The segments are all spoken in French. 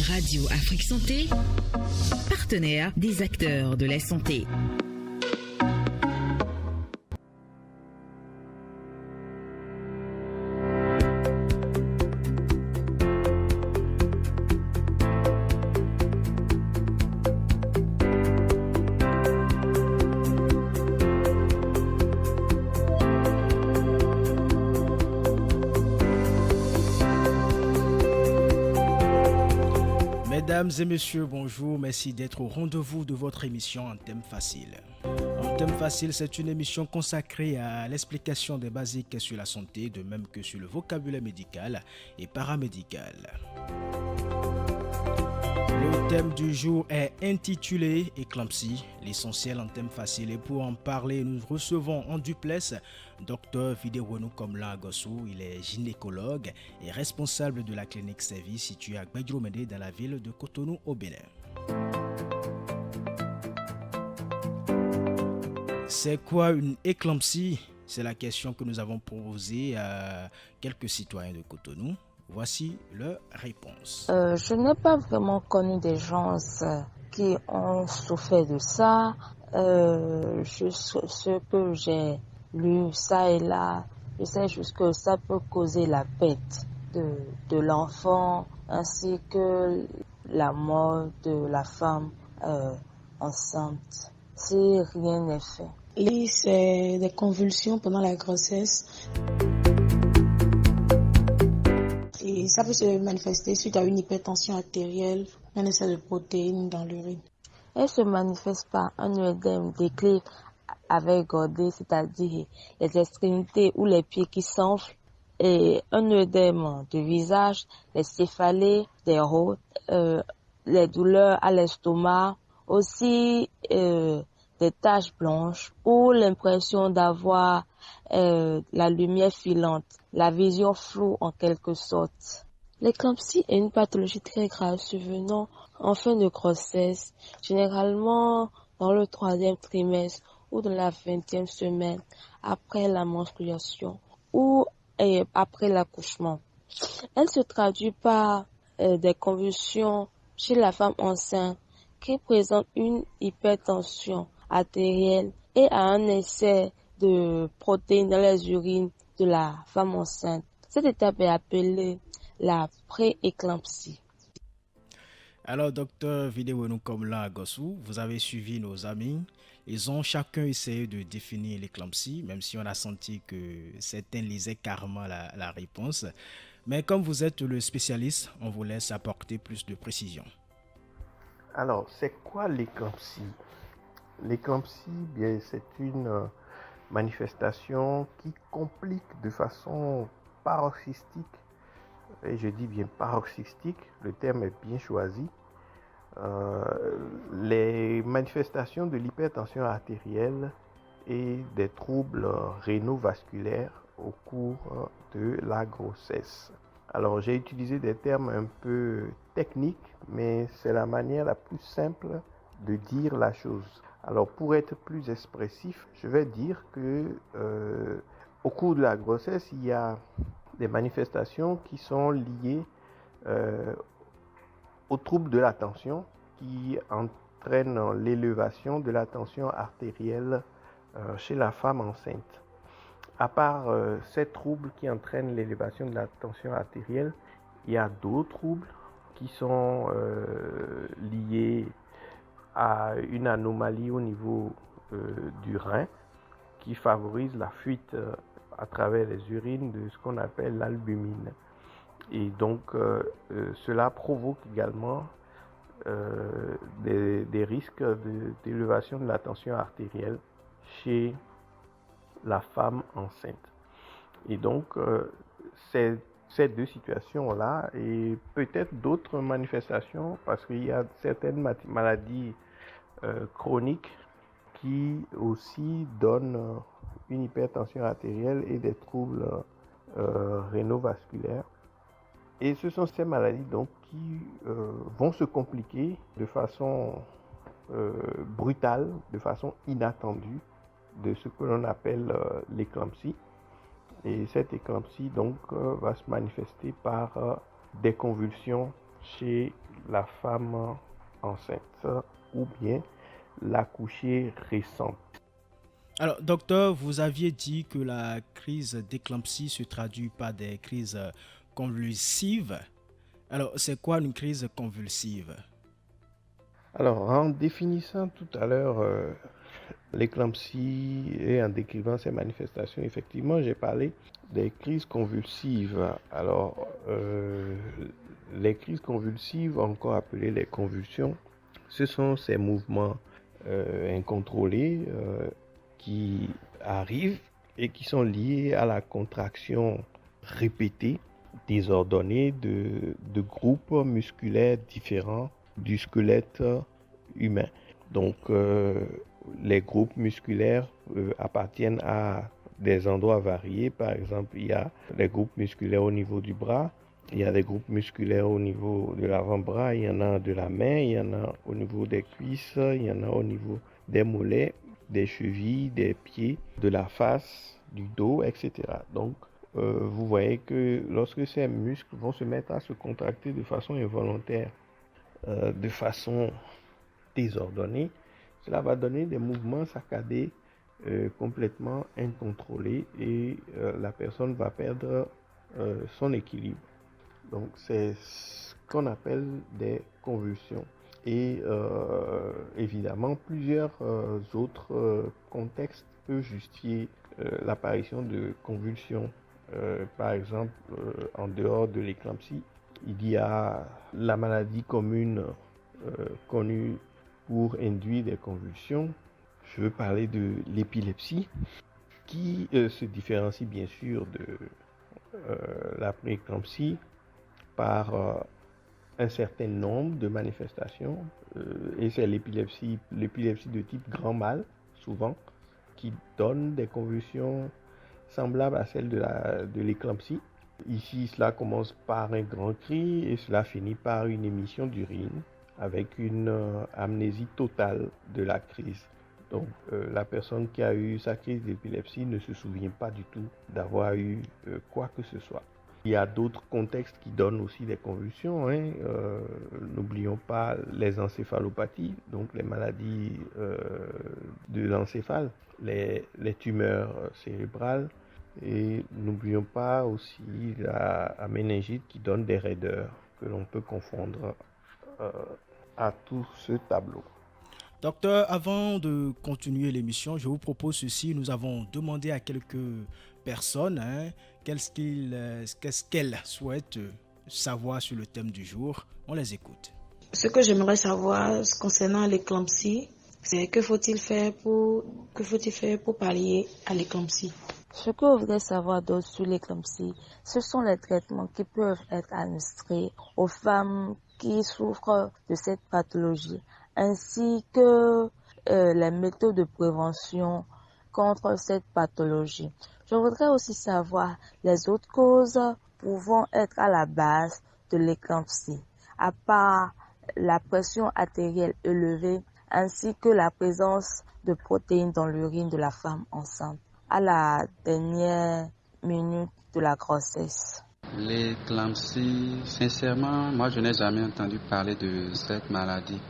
Radio Afrique Santé, partenaire des acteurs de la santé. Mesdames et messieurs, bonjour, merci d'être au rendez-vous de votre émission En Thème Facile. En Thème Facile, c'est une émission consacrée à l'explication des basiques sur la santé, de même que sur le vocabulaire médical et paramédical. Le thème du jour est intitulé Éclampsie, l'essentiel en thème facile. Et pour en parler, nous recevons en duplex Dr Videwonou Komla Gossou. Il est gynécologue et responsable de la clinique service située à Gbedjomede dans la ville de Cotonou au Bénin. C'est quoi une éclampsie? C'est la question que nous avons posée à quelques citoyens de Cotonou. Voici leur réponse. Je n'ai pas vraiment connu des gens qui ont souffert de ça. Juste ce que j'ai lu, ça et là, je sais juste que ça peut causer la perte de l'enfant ainsi que la mort de la femme enceinte, si rien n'est fait. Et c'est des convulsions pendant la grossesse. Et ça peut se manifester suite à une hypertension artérielle, un excès de protéines dans l'urine. Elle se manifeste par un œdème des clés avec gordée, c'est-à-dire les extrémités ou les pieds qui s'enflent, et un œdème du visage, les céphalées, des rôtes, les douleurs à l'estomac, aussi des taches blanches ou l'impression d'avoir la lumière filante, la vision floue en quelque sorte. L'éclampsie est une pathologie très grave survenant en fin de grossesse, généralement dans le 3e trimestre ou dans la 20e semaine après la menstruation ou après l'accouchement. Elle se traduit par des convulsions chez la femme enceinte qui présente une hypertension artérielle et a un excès de protéines dans les urines de la femme enceinte. Cette étape est appelée la pré-éclampsie. Alors, docteur Videwonou Komla Gossou, vous avez suivi nos amis. Ils ont chacun essayé de définir l'éclampsie, même si on a senti que certains lisaient carrément la réponse. Mais comme vous êtes le spécialiste, on vous laisse apporter plus de précision. Alors, c'est quoi l'éclampsie? L'éclampsie, bien, c'est une manifestation qui complique de façon paroxystique, et je dis bien paroxystique, le terme est bien choisi, les manifestations de l'hypertension artérielle et des troubles rénaux-vasculaires au cours de la grossesse. Alors, j'ai utilisé des termes un peu techniques, mais c'est la manière la plus simple de dire la chose. Alors, pour être plus expressif, je vais dire que au cours de la grossesse, il y a des manifestations qui sont liées aux troubles de la tension qui entraînent l'élévation de la tension artérielle chez la femme enceinte. À part ces troubles qui entraînent l'élévation de la tension artérielle, il y a d'autres troubles qui sont liés à une anomalie au niveau du rein qui favorise la fuite à travers les urines de ce qu'on appelle l'albumine. Et donc, cela provoque également des risques d'élévation de la tension artérielle chez la femme enceinte. Et donc, ces deux situations-là et peut-être d'autres manifestations, parce qu'il y a certaines maladies chroniques qui aussi donnent une hypertension artérielle et des troubles rénaux-vasculaires. Et ce sont ces maladies donc qui vont se compliquer de façon brutale, de façon inattendue, de ce que l'on appelle l'éclampsie. Et cette éclampsie donc va se manifester par des convulsions chez la femme enceinte ou bien l'accouchée récente. Alors, docteur, vous aviez dit que la crise d'éclampsie se traduit par des crises convulsives. Alors, c'est quoi une crise convulsive? Alors, en définissant tout à l'heure l'éclampsie et en décrivant ses manifestations, effectivement, j'ai parlé des crises convulsives. Alors, les crises convulsives, encore appelées les convulsions, ce sont ces mouvements incontrôlés qui arrivent et qui sont liés à la contraction répétée, désordonnée de groupes musculaires différents du squelette humain. Donc, les groupes musculaires appartiennent à des endroits variés. Par exemple, il y a les groupes musculaires au niveau du bras, il y a des groupes musculaires au niveau de l'avant-bras, il y en a de la main, il y en a au niveau des cuisses, il y en a au niveau des mollets, des chevilles, des pieds, de la face, du dos, etc. Donc, vous voyez que lorsque ces muscles vont se mettre à se contracter de façon involontaire, de façon désordonnée, cela va donner des mouvements saccadés complètement incontrôlés et la personne va perdre son équilibre. Donc c'est ce qu'on appelle des convulsions. Et évidemment, plusieurs autres contextes peuvent justifier l'apparition de convulsions. Par exemple, en dehors de l'éclampsie, il y a la maladie commune connue pour induire des convulsions. Je veux parler de l'épilepsie, qui se différencie bien sûr de la prééclampsie par un certain nombre de manifestations. Et c'est l'épilepsie de type grand mal, souvent, qui donne des convulsions semblables à celles de l'éclampsie. Ici, cela commence par un grand cri et cela finit par une émission d'urine avec une amnésie totale de la crise. Donc, la personne qui a eu sa crise d'épilepsie ne se souvient pas du tout d'avoir eu quoi que ce soit. Il y a d'autres contextes qui donnent aussi des convulsions. N'oublions pas les encéphalopathies, donc les maladies de l'encéphale, les tumeurs cérébrales. Et n'oublions pas aussi la méningite qui donne des raideurs que l'on peut confondre à tout ce tableau. Docteur, avant de continuer l'émission, je vous propose ceci. Nous avons demandé à quelques personnes qu'est-ce qu'elles souhaitent savoir sur le thème du jour. On les écoute. Ce que j'aimerais savoir concernant l'éclampsie, c'est que faut-il faire pour pallier à l'éclampsie? Ce que vous voudrez savoir d'autre sur l'éclampsie, ce sont les traitements qui peuvent être administrés aux femmes qui souffrent de cette pathologie, ainsi que les méthodes de prévention contre cette pathologie. Je voudrais aussi savoir les autres causes pouvant être à la base de l'éclampsie, à part la pression artérielle élevée, ainsi que la présence de protéines dans l'urine de la femme enceinte à la dernière minute de la grossesse. L'éclampsie, sincèrement, moi je n'ai jamais entendu parler de cette maladie.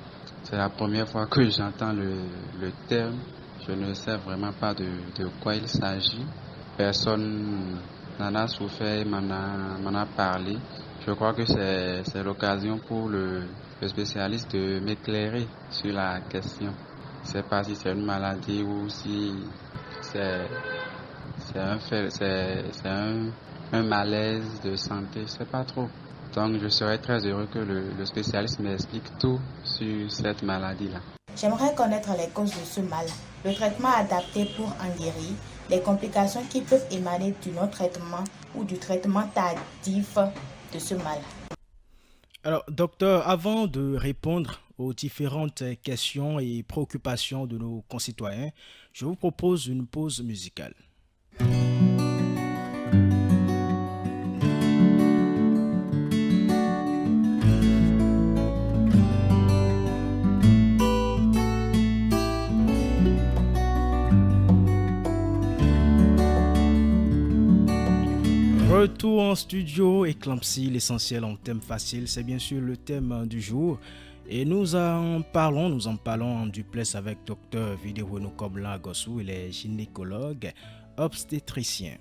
C'est la première fois que j'entends le terme. Je ne sais vraiment pas de quoi il s'agit. Personne n'en a souffert, m'en a parlé. Je crois que c'est l'occasion pour le spécialiste de m'éclairer sur la question. Je ne sais pas si c'est une maladie ou si c'est un malaise de santé, je ne sais pas trop. Donc je serais très heureux que le spécialiste m'explique tout sur cette maladie-là. J'aimerais connaître les causes de ce mal, le traitement adapté pour en guérir, les complications qui peuvent émaner du non-traitement ou du traitement tardif de ce mal. Alors, docteur, avant de répondre aux différentes questions et préoccupations de nos concitoyens, je vous propose une pause musicale. retour en studio, éclampsie, l'essentiel en thème facile, c'est bien sûr le thème du jour. Et nous en parlons en duplex avec Dr Vidéo Nukobla Gossou, il est gynécologue obstétricien.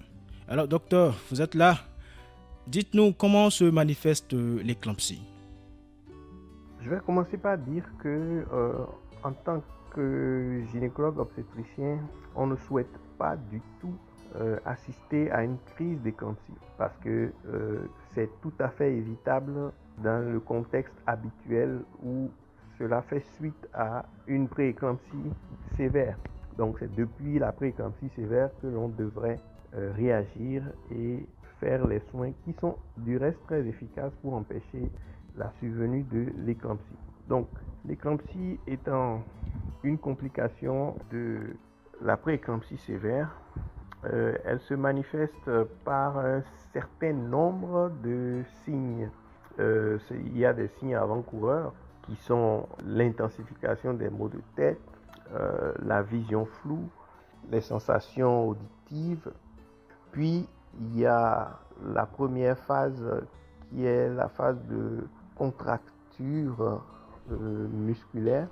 Alors docteur, vous êtes là. Dites-nous comment se manifeste l'éclampsie. Je vais commencer par dire que en tant que gynécologue obstétricien, on ne souhaite pas du tout assister à une crise d'éclampsie parce que c'est tout à fait évitable dans le contexte habituel où cela fait suite à une prééclampsie sévère. Donc c'est depuis la prééclampsie sévère que l'on devrait réagir et faire les soins qui sont du reste très efficaces pour empêcher la survenue de l'éclampsie. Donc l'éclampsie étant une complication de la prééclampsie sévère, elle se manifeste par un certain nombre de signes. Il y a des signes avant-coureurs qui sont l'intensification des maux de tête, la vision floue, les sensations auditives. Puis il y a la première phase qui est la phase de contracture musculaire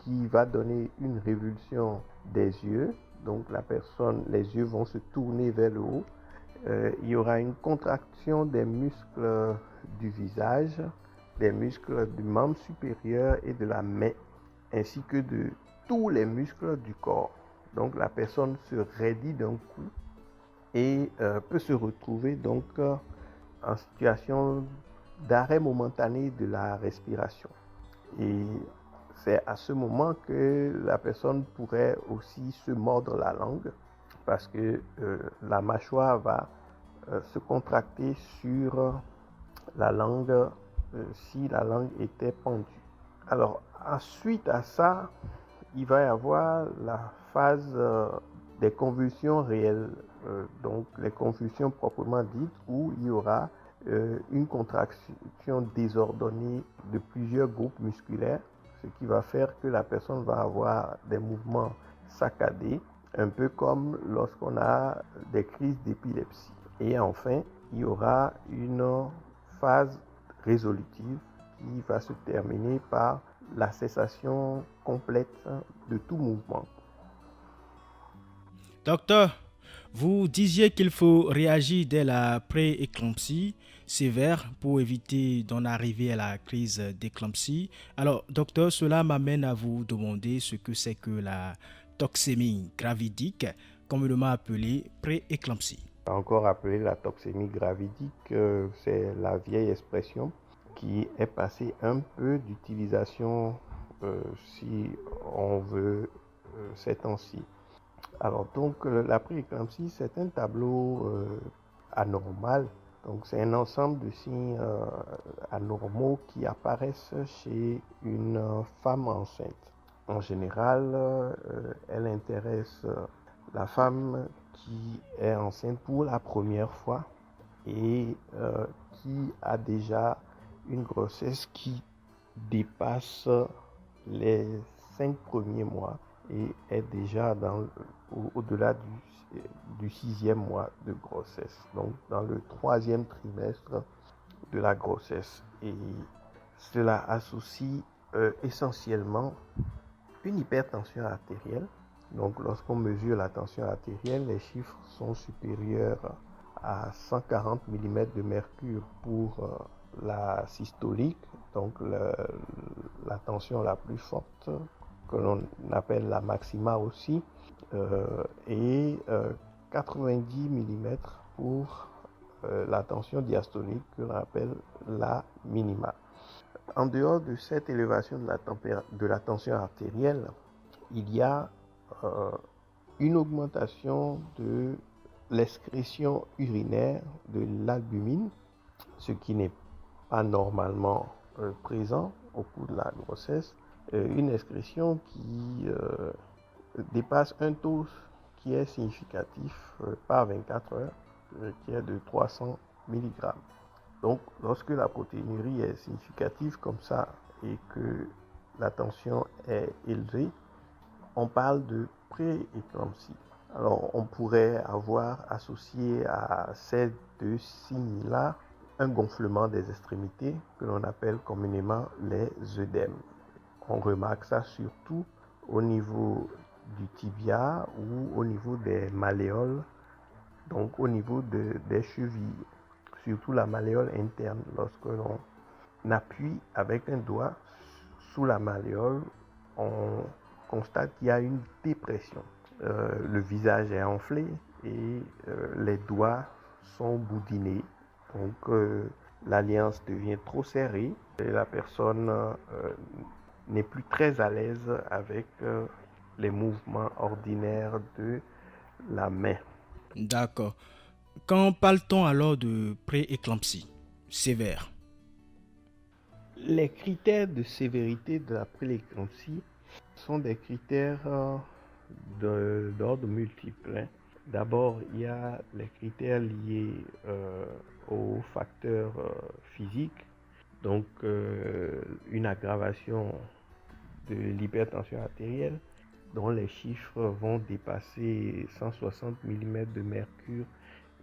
qui va donner une révulsion des yeux. Donc les yeux vont se tourner vers le haut. Il y aura une contraction des muscles du visage, des muscles du membre supérieur et de la main, ainsi que de tous les muscles du corps. Donc la personne se raidit d'un coup et peut se retrouver donc en situation d'arrêt momentané de la respiration. Et c'est à ce moment que la personne pourrait aussi se mordre la langue parce que la mâchoire va se contracter sur la langue si la langue était pendue. Alors, ensuite à ça, il va y avoir la phase des convulsions réelles, donc les convulsions proprement dites où il y aura une contraction désordonnée de plusieurs groupes musculaires, ce qui va faire que la personne va avoir des mouvements saccadés, un peu comme lorsqu'on a des crises d'épilepsie. Et enfin, il y aura une phase résolutive qui va se terminer par la cessation complète de tout mouvement. Docteur, vous disiez qu'il faut réagir dès la prééclampsie sévère pour éviter d'en arriver à la crise d'éclampsie. Alors, docteur, cela m'amène à vous demander ce que c'est que la toxémie gravidique, communément appelée prééclampsie. Encore appelée la toxémie gravidique, c'est la vieille expression qui est passée un peu d'utilisation si on veut ces temps-ci. Alors donc la prééclampsie, c'est un tableau anormal. Donc c'est un ensemble de signes anormaux qui apparaissent chez une femme enceinte. En général, elle intéresse la femme qui est enceinte pour la première fois et qui a déjà une grossesse qui dépasse les 5 premiers mois et est déjà au-delà du 6e mois de grossesse, donc dans le 3e trimestre de la grossesse. Et cela associe essentiellement une hypertension artérielle. Donc lorsqu'on mesure la tension artérielle, les chiffres sont supérieurs à 140 mm de mercure pour la systolique, donc la tension la plus forte, que l'on appelle la maxima aussi, et 90 mm pour la tension diastolique, que l'on appelle la minima. En dehors de cette élévation de la tension artérielle, il y a une augmentation de l'excrétion urinaire de l'albumine, ce qui n'est pas normalement présent au cours de la grossesse, une excrétion qui dépasse un taux qui est significatif par 24 heures, qui est de 300 mg. Donc lorsque la protéinurie est significative comme ça et que la tension est élevée, on parle de prééclampsie. Alors, on pourrait avoir associé à ces deux signes-là un gonflement des extrémités que l'on appelle communément les œdèmes. On remarque ça surtout au niveau du tibia ou au niveau des malléoles, donc au niveau des chevilles, surtout la malléole interne. Lorsque l'on appuie avec un doigt sous la malléole, on constate qu'il y a une dépression. Le visage est enflé et les doigts sont boudinés. Donc l'alliance devient trop serrée et la personne n'est plus très à l'aise avec les mouvements ordinaires de la main. D'accord. Quand parle-t-on alors de prééclampsie sévère? Les critères de sévérité de la prééclampsie sont des critères d'ordre multiple. D'abord, il y a les critères liés aux facteurs physiques, donc une aggravation de l'hypertension artérielle dont les chiffres vont dépasser 160 mm de mercure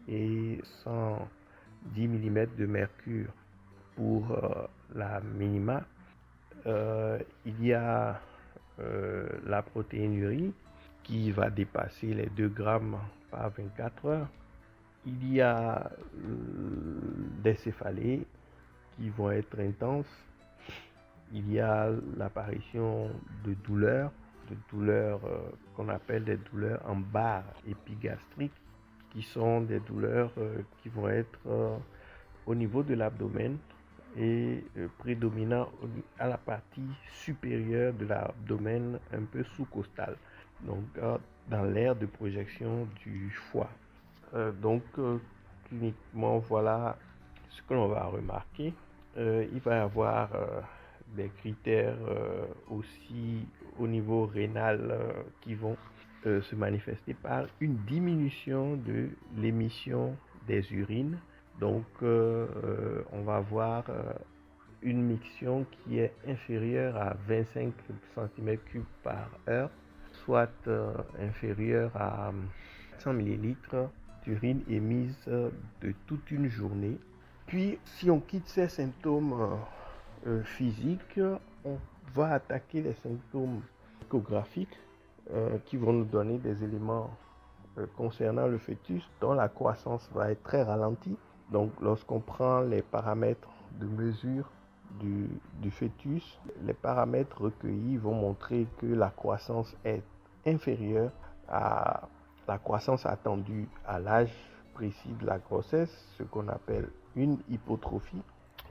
et 110 mm de mercure pour la minima. Il y a la protéinurie qui va dépasser les 2 grammes par 24 heures. Il y a des céphalées qui vont être intenses. Il y a l'apparition de douleurs qu'on appelle des douleurs en barre épigastrique, qui sont des douleurs qui vont être au niveau de l'abdomen et prédominant à la partie supérieure de l'abdomen, un peu sous-costal, donc dans l'aire de projection du foie. Cliniquement, voilà ce que l'on va remarquer. Il va y avoir des critères aussi au niveau rénal qui vont se manifester par une diminution de l'émission des urines. Donc on va avoir une miction qui est inférieure à 25 cm3 par heure, soit inférieure à 100 ml d'urine émise de toute une journée. Puis si on quitte ces symptômes physiques, on va attaquer les symptômes échographiques qui vont nous donner des éléments concernant le fœtus dont la croissance va être très ralentie. Donc lorsqu'on prend les paramètres de mesure du fœtus, les paramètres recueillis vont montrer que la croissance est inférieure à la croissance attendue à l'âge précis de la grossesse, ce qu'on appelle une hypotrophie.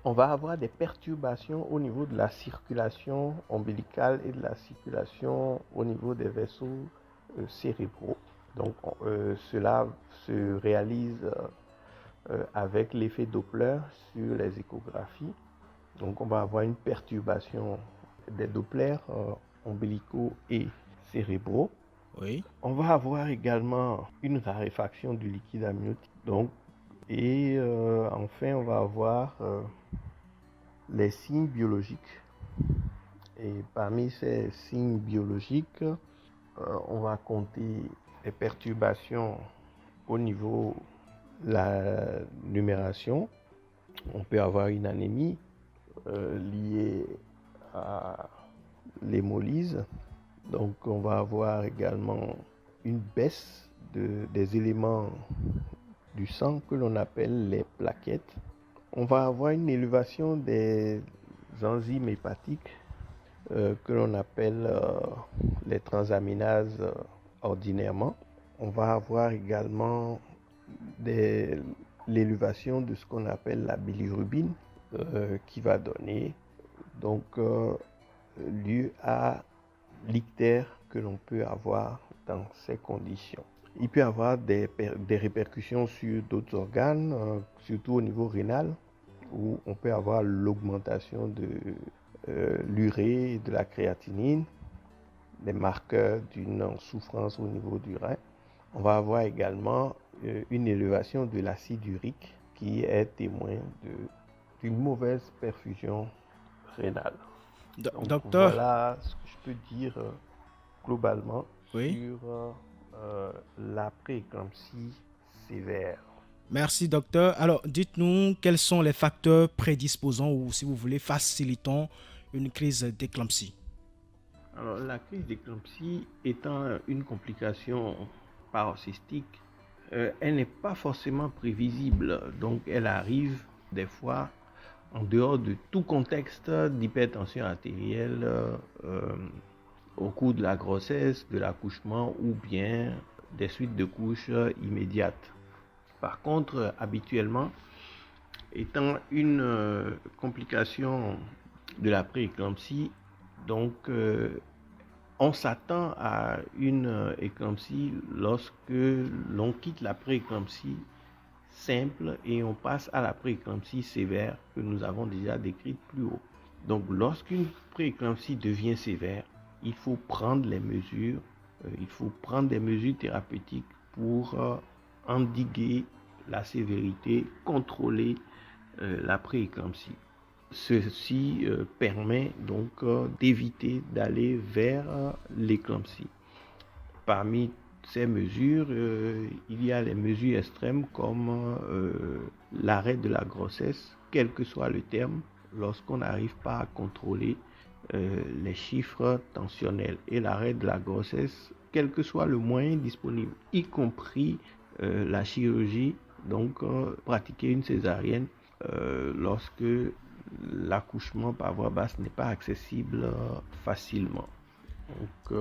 On va avoir des perturbations au niveau de la circulation ombilicale et de la circulation au niveau des vaisseaux cérébraux. Donc cela se réalise avec l'effet Doppler sur les échographies. Donc on va avoir une perturbation des Dopplers ombilicaux et cérébraux. Oui. On va avoir également une raréfaction du liquide amniotique. Donc, enfin, on va avoir les signes biologiques. Et parmi ces signes biologiques, on va compter les perturbations au niveau de la numération. On peut avoir une anémie liée à l'hémolyse. Donc on va avoir également une baisse des éléments du sang que l'on appelle les plaquettes. On va avoir une élévation des enzymes hépatiques que l'on appelle les transaminases ordinairement. On va avoir également l'élévation de ce qu'on appelle la bilirubine qui va donner donc lieu à l'ictère que l'on peut avoir dans ces conditions. Il peut y avoir des répercussions sur d'autres organes, surtout au niveau rénal, où on peut avoir l'augmentation de l'urée et de la créatinine, des marqueurs d'une souffrance au niveau du rein. On va avoir également une élévation de l'acide urique qui est témoin d'une mauvaise perfusion rénale. Donc, Docteur, voilà ce que je peux dire globalement oui, sur la prééclampsie sévère. Merci, docteur. Alors, dites-nous quels sont les facteurs prédisposants ou, si vous voulez, facilitant une crise d'éclampsie. Alors, la crise d'éclampsie étant une complication paroxystique, elle n'est pas forcément prévisible. Donc, elle arrive des fois en dehors de tout contexte d'hypertension artérielle au cours de la grossesse, de l'accouchement ou bien des suites de couches immédiates. Par contre, habituellement, étant une complication de la prééclampsie, donc on s'attend à une éclampsie lorsque l'on quitte la prééclampsie simple et on passe à la prééclampsie sévère que nous avons déjà décrite plus haut. Donc lorsqu'une prééclampsie devient sévère, il faut prendre les mesures, des mesures thérapeutiques pour endiguer la sévérité, contrôler la prééclampsie. Ceci permet donc d'éviter d'aller vers l'éclampsie. Parmi ces mesures, il y a les mesures extrêmes comme l'arrêt de la grossesse, quel que soit le terme, lorsqu'on n'arrive pas à contrôler les chiffres tensionnels, et l'arrêt de la grossesse, quel que soit le moyen disponible, y compris la chirurgie, donc pratiquer une césarienne lorsque l'accouchement par voie basse n'est pas accessible facilement. Donc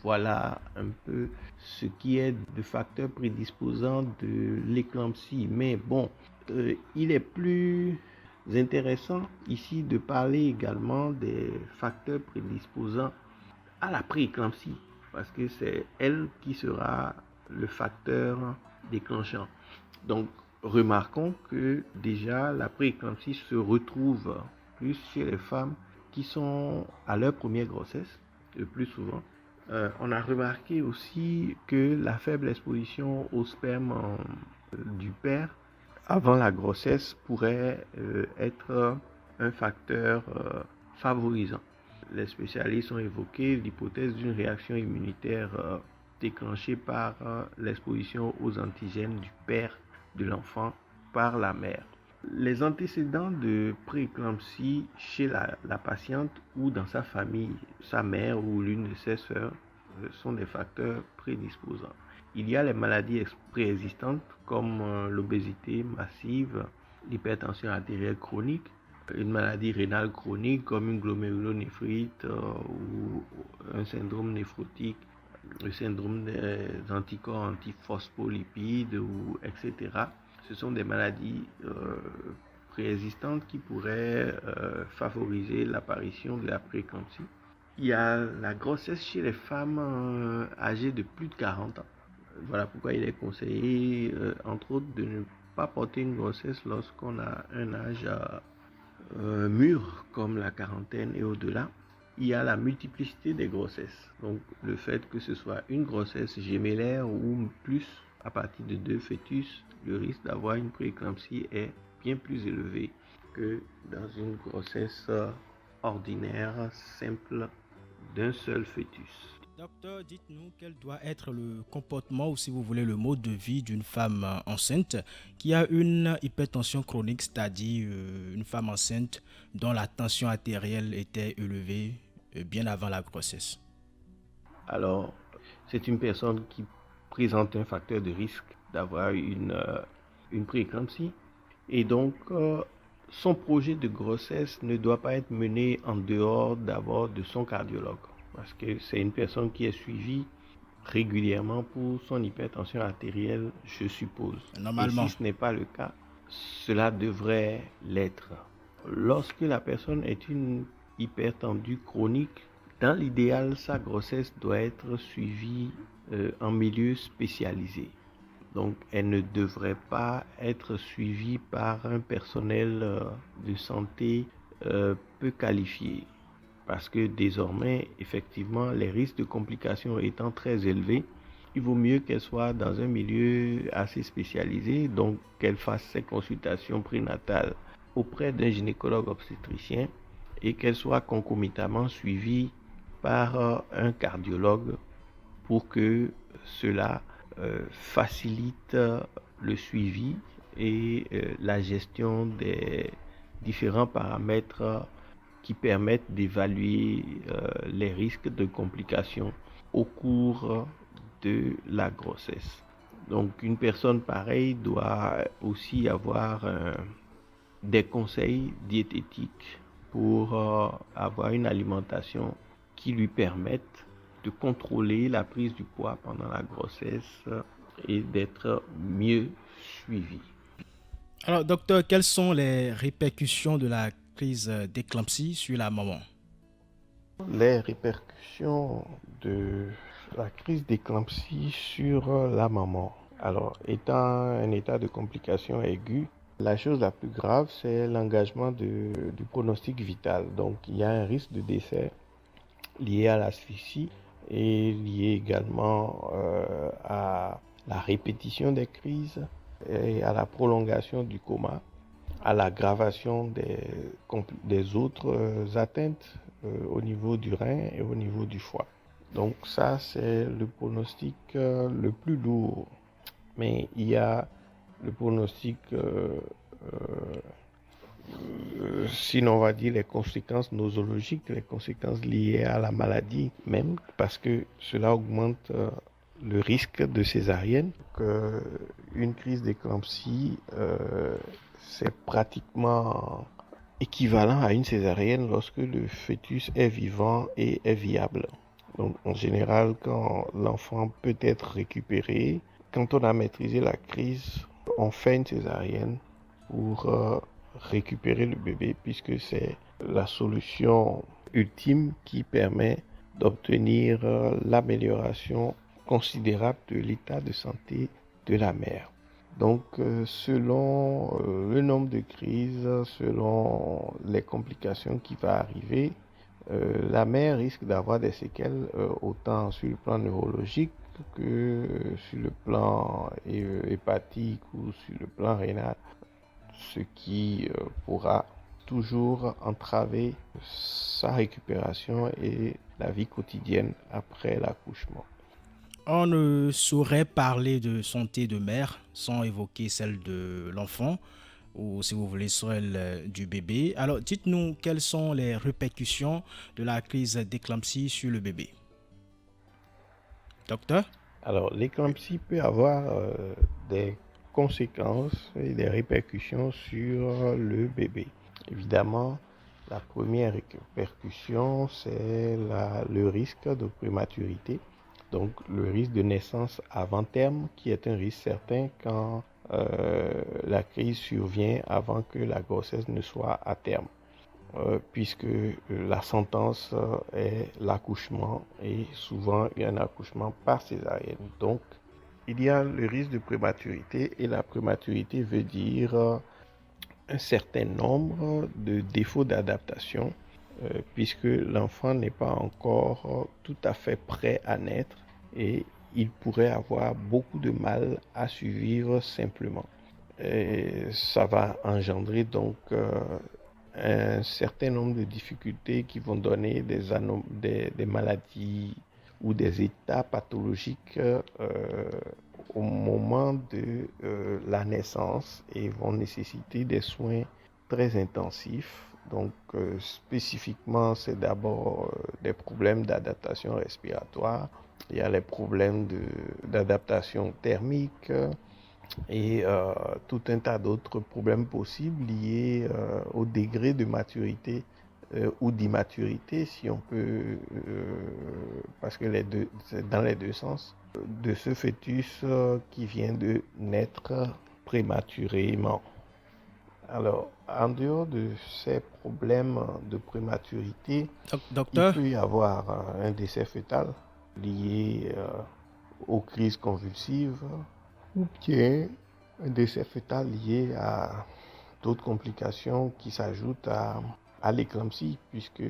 voilà un peu ce qui est de facteurs prédisposants de l'éclampsie. Mais bon, il est plus intéressant ici de parler également des facteurs prédisposants à la prééclampsie, parce que c'est elle qui sera le facteur déclenchant. Donc remarquons que déjà la prééclampsie se retrouve plus chez les femmes qui sont à leur première grossesse, le plus souvent. On a remarqué aussi que la faible exposition au sperme du père avant la grossesse pourrait être un facteur favorisant. Les spécialistes ont évoqué l'hypothèse d'une réaction immunitaire déclenchée par l'exposition aux antigènes du père de l'enfant par la mère. Les antécédents de prééclampsie chez la patiente ou dans sa famille, sa mère ou l'une de ses sœurs, sont des facteurs prédisposants. Il y a les maladies préexistantes comme l'obésité massive, l'hypertension artérielle chronique, une maladie rénale chronique comme une glomérulonéphrite ou un syndrome néphrotique, le syndrome des anticorps antiphospholipides, etc. Ce sont des maladies préexistantes qui pourraient favoriser l'apparition de la prééclampsie. Il y a la grossesse chez les femmes âgées de plus de 40 ans. Voilà pourquoi il est conseillé, entre autres, de ne pas porter une grossesse lorsqu'on a un âge mûr, comme la quarantaine et au-delà. Il y a la multiplicité des grossesses. Donc, le fait que ce soit une grossesse gémellaire ou plus à partir de 2 fœtus, le risque d'avoir une prééclampsie est bien plus élevé que dans une grossesse ordinaire, simple, d'un seul fœtus. Docteur, dites-nous quel doit être le comportement ou si vous voulez le mode de vie d'une femme enceinte qui a une hypertension chronique, c'est-à-dire une femme enceinte dont la tension artérielle était élevée bien avant la grossesse. Alors, c'est une personne qui présente un facteur de risque d'avoir une prééclampsie et donc son projet de grossesse ne doit pas être mené en dehors d'abord de son cardiologue. Parce que c'est une personne qui est suivie régulièrement pour son hypertension artérielle, je suppose. Normalement. Et si ce n'est pas le cas, cela devrait l'être. Lorsque la personne est une hypertendue chronique, dans l'idéal, sa grossesse doit être suivie en milieu spécialisé. Donc, elle ne devrait pas être suivie par un personnel de santé peu qualifié. Parce que désormais, effectivement, les risques de complications étant très élevés, il vaut mieux qu'elle soit dans un milieu assez spécialisé, donc qu'elle fasse ses consultations prénatales auprès d'un gynécologue obstétricien et qu'elle soit concomitamment suivie par un cardiologue pour que cela facilite le suivi et la gestion des différents paramètres qui permettent d'évaluer les risques de complications au cours de la grossesse. Donc une personne pareille doit aussi avoir des conseils diététiques pour avoir une alimentation qui lui permette de contrôler la prise du poids pendant la grossesse et d'être mieux suivi. Alors, docteur, quelles sont les répercussions de la crise d'éclampsie sur la maman? Les répercussions de la crise d'éclampsie sur la maman. Alors, étant un état de complication aiguë, la chose la plus grave, c'est l'engagement du pronostic vital. Donc, il y a un risque de décès lié à l'asphyxie et lié également à la répétition des crises et à la prolongation du coma, à l'aggravation des autres atteintes au niveau du rein et au niveau du foie. Donc ça, c'est le pronostic le plus lourd. Mais il y a le pronostic, sinon on va dire les conséquences nosologiques, les conséquences liées à la maladie même, parce que cela augmente le risque de césarienne. Une crise d'éclampsie, c'est pratiquement équivalent à une césarienne lorsque le fœtus est vivant et est viable. Donc en général, quand l'enfant peut être récupéré, quand on a maîtrisé la crise, on fait une césarienne pour récupérer le bébé, puisque c'est la solution ultime qui permet d'obtenir l'amélioration considérable de l'état de santé de la mère. Donc, selon le nombre de crises, selon les complications qui vont arriver, la mère risque d'avoir des séquelles autant sur le plan neurologique que sur le plan hépatique ou sur le plan rénal, ce qui pourra toujours entraver sa récupération et la vie quotidienne après l'accouchement. On ne saurait parler de santé de mère sans évoquer celle de l'enfant, ou si vous voulez, celle du bébé. Alors, dites-nous quelles sont les répercussions de la crise d'éclampsie sur le bébé. Docteur? Alors, l'éclampsie peut avoir des conséquences et des répercussions sur le bébé. Évidemment, la première répercussion, c'est le risque de prématurité. Donc, le risque de naissance avant terme, qui est un risque certain quand la crise survient avant que la grossesse ne soit à terme, puisque la sentence est l'accouchement et souvent il y a un accouchement par césarienne. Donc, il y a le risque de prématurité et la prématurité veut dire un certain nombre de défauts d'adaptation, puisque l'enfant n'est pas encore tout à fait prêt à naître et il pourrait avoir beaucoup de mal à survivre simplement. Et ça va engendrer donc un certain nombre de difficultés qui vont donner des maladies ou des états pathologiques au moment de la naissance et vont nécessiter des soins très intensifs. Donc spécifiquement, c'est d'abord des problèmes d'adaptation respiratoire. Il y a les problèmes d'adaptation thermique et tout un tas d'autres problèmes possibles liés au degré de maturité ou d'immaturité, si on peut, parce que c'est dans les deux sens, de ce fœtus qui vient de naître prématurément. Alors, en dehors de ces problèmes de prématurité, Docteur? il peut y avoir un décès fœtal lié aux crises convulsives ou bien un décès fœtal lié à d'autres complications qui s'ajoutent à l'éclampsie, puisque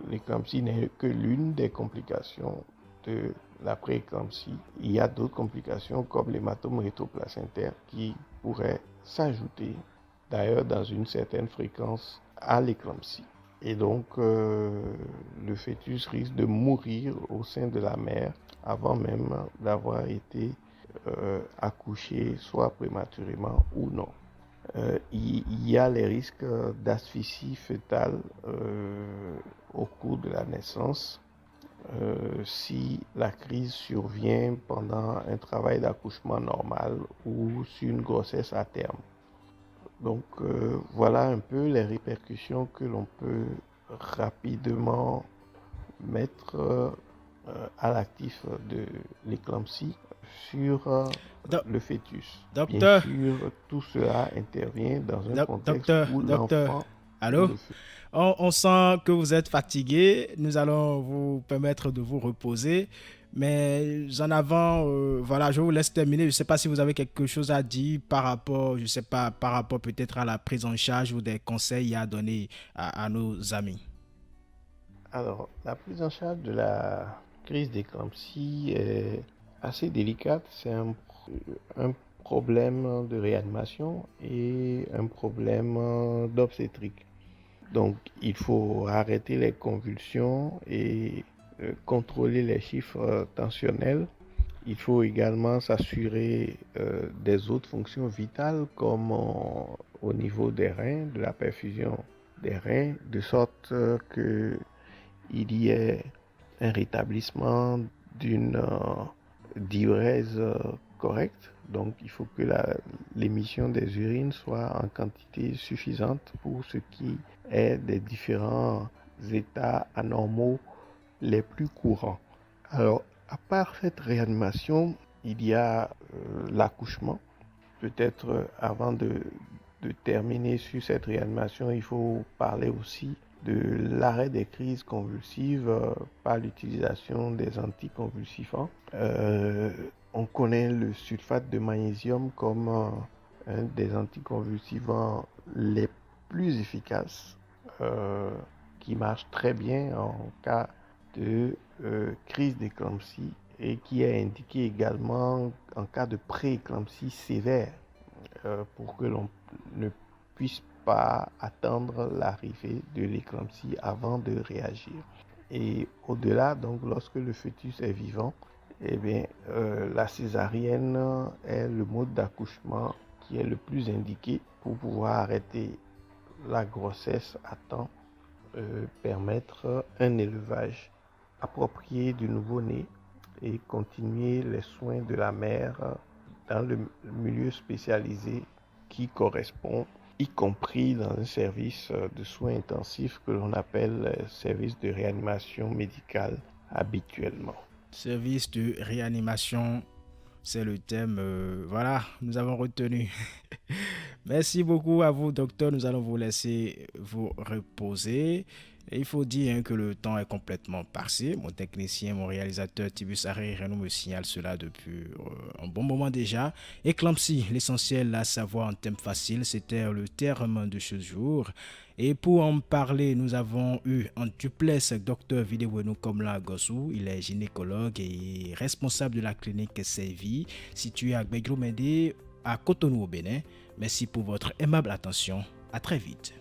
l'éclampsie n'est que l'une des complications de la prééclampsie. Il y a d'autres complications comme l'hématome rétroplacentaire qui pourraient s'ajouter, d'ailleurs dans une certaine fréquence, à l'éclampsie. Et donc, le fœtus risque de mourir au sein de la mère avant même d'avoir été accouché, soit prématurément ou non. Il y a les risques d'asphyxie fœtale au cours de la naissance si la crise survient pendant un travail d'accouchement normal ou sur une grossesse à terme. Donc voilà un peu les répercussions que l'on peut rapidement mettre à l'actif de l'éclampsie sur le fœtus. Docteur, bien sûr, tout cela intervient dans un contexte où docteur, l'enfant... allô? On sent que vous êtes fatigué. Nous allons vous permettre de vous reposer. Mais en avant, voilà, je vous laisse terminer. Je ne sais pas si vous avez quelque chose à dire par rapport, je sais pas, par rapport peut-être à la prise en charge ou des conseils à donner à nos amis. Alors, la prise en charge de la crise d'éclampsie est assez délicate. C'est un problème de réanimation et un problème d'obstétrique. Donc, il faut arrêter les convulsions et contrôler les chiffres tensionnels. Il faut également s'assurer des autres fonctions vitales comme au niveau des reins, de la perfusion des reins, de sorte qu'il y ait un rétablissement d'une diurèse correcte. Donc, il faut que l'émission des urines soit en quantité suffisante pour ce qui est des différents états anormaux les plus courants. Alors, à part cette réanimation, il y a l'accouchement. Peut-être avant de terminer sur cette réanimation, il faut parler aussi de l'arrêt des crises convulsives par l'utilisation des anticonvulsivants. On connaît le sulfate de magnésium comme un des anticonvulsivants les plus efficaces qui marche très bien en cas de crise d'éclampsie et qui est indiqué également en cas de pré-éclampsie sévère pour que l'on ne puisse pas attendre l'arrivée de l'éclampsie avant de réagir. Et au-delà, donc lorsque le fœtus est vivant, eh bien, la césarienne est le mode d'accouchement qui est le plus indiqué pour pouvoir arrêter la grossesse à temps, permettre un élevage approprié du nouveau-né et continuer les soins de la mère dans le milieu spécialisé qui correspond, y compris dans un service de soins intensifs que l'on appelle service de réanimation médicale habituellement. Service de réanimation, c'est le thème, voilà, nous avons retenu. Merci beaucoup à vous, docteur. Nous allons vous laisser vous reposer. Et il faut dire que le temps est complètement passé. Mon technicien, mon réalisateur Tibus Harry-Renaud me signale cela depuis un bon moment déjà. Éclampsie, l'essentiel à savoir en thème facile, c'était le terme de ce jour. Et pour en parler, nous avons eu en duplex Dr Vidéo Komla Gossou. Il est gynécologue et responsable de la clinique Sévi, située à Begrou-Médé, à Cotonou au Bénin. Merci pour votre aimable attention. À très vite.